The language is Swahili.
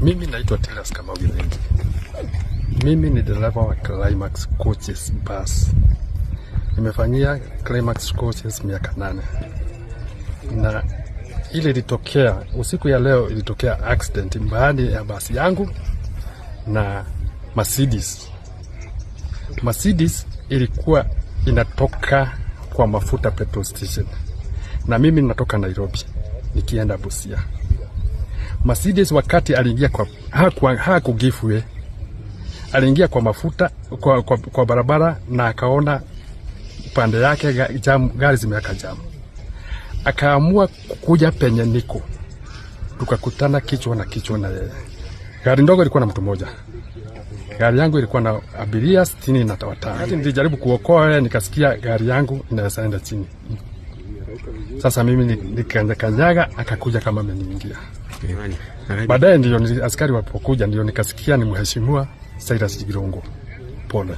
Mimi naitwa Tilas Kamau Githinji. Mimi ni dereva wa Climax Coaches Bus. Nimefanyia Climax Coaches miaka 8. Na ile ilitokea usiku ya leo, ilitokea accident mbali ya basi yangu na Mercedes. Mercedes ilikuwa inatoka kwa mafuta petrol station. Na mimi natoka Nairobi nikienda Busia. Mercedes wakati aliingia kwa hakugifwe, aliingia kwa mafuta kwa barabara na akaona upande yake gari zimeweka jam. Akaamua kuja penye niko. Tukakutana kichwa na kichwa na yeye. Gari ndogo ilikuwa na mtu mmoja. Gari yangu ilikuwa na abiria 65. Wakati nilijaribu kuokoa, nikasikia gari yangu inaenda chini. Sasa mimi nikanyaga, akakuja kama ameniingia. Baadaye ndio askari walipokuja ndio nikasikia ni mheshimiwa Cyrus Jirongo. Pole.